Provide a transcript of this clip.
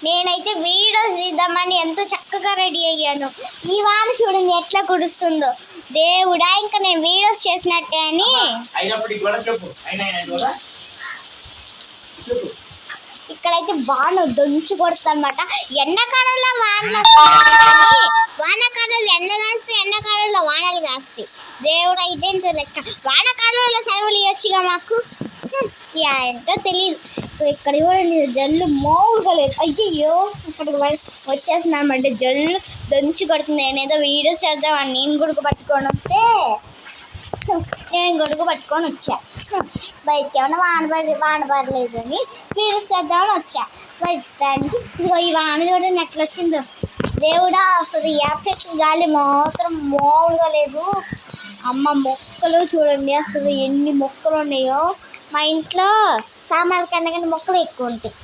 నేనైతే వీడియోస్ తీద్దామని ఎంతో చక్కగా రెడీ అయ్యాను. ఈ వాన చూడండి ఎట్లా కురుస్తుందో. దేవుడా, ఇంకా నేను వీడియోస్ చేసినట్టే అని. ఇక్కడైతే వాన దంచి కొడుతుంది అనమాట. ఎండాకాలంలో వానలు వస్తాయి, వానాకాలంలో ఎండ కాస్తే ఎండాకాలంలో వానలు కాస్తాయి. దేవుడా, ఇదేంటో లెక్క. వానాకాలంలో సెలవులు ఇవ్వచ్చుగా మాకు. ఏంటో తెలియదు. ఇక్కడ కూడా జల్లు మామూలుగా లేదు. అయ్యయ్యో, ఇక్కడికి వచ్చేస్తున్నామంటే జల్లు దంచి కొడుతుంది. నేనేదో వీడియోస్ చేద్దామని నేను గొడుగు పట్టుకొని వస్తే వచ్చా. బయటకి ఏమన్నా వాన పడలేదు అని వీడియోస్ చేద్దామని వచ్చా. బయటానికి ఈ వాన చూడండి ఎట్లా వచ్చిందో. దేవుడా, అసలు యాప్టెక్ గాలి మాత్రం మామూలుగా లేదు. అమ్మ, మొక్కలు చూడండి అసలు ఎన్ని మొక్కలు ఉన్నాయో. మా ఇంట్లో సామాన్లు కన్నా మొక్కలు ఎక్కువ ఉంటాయి.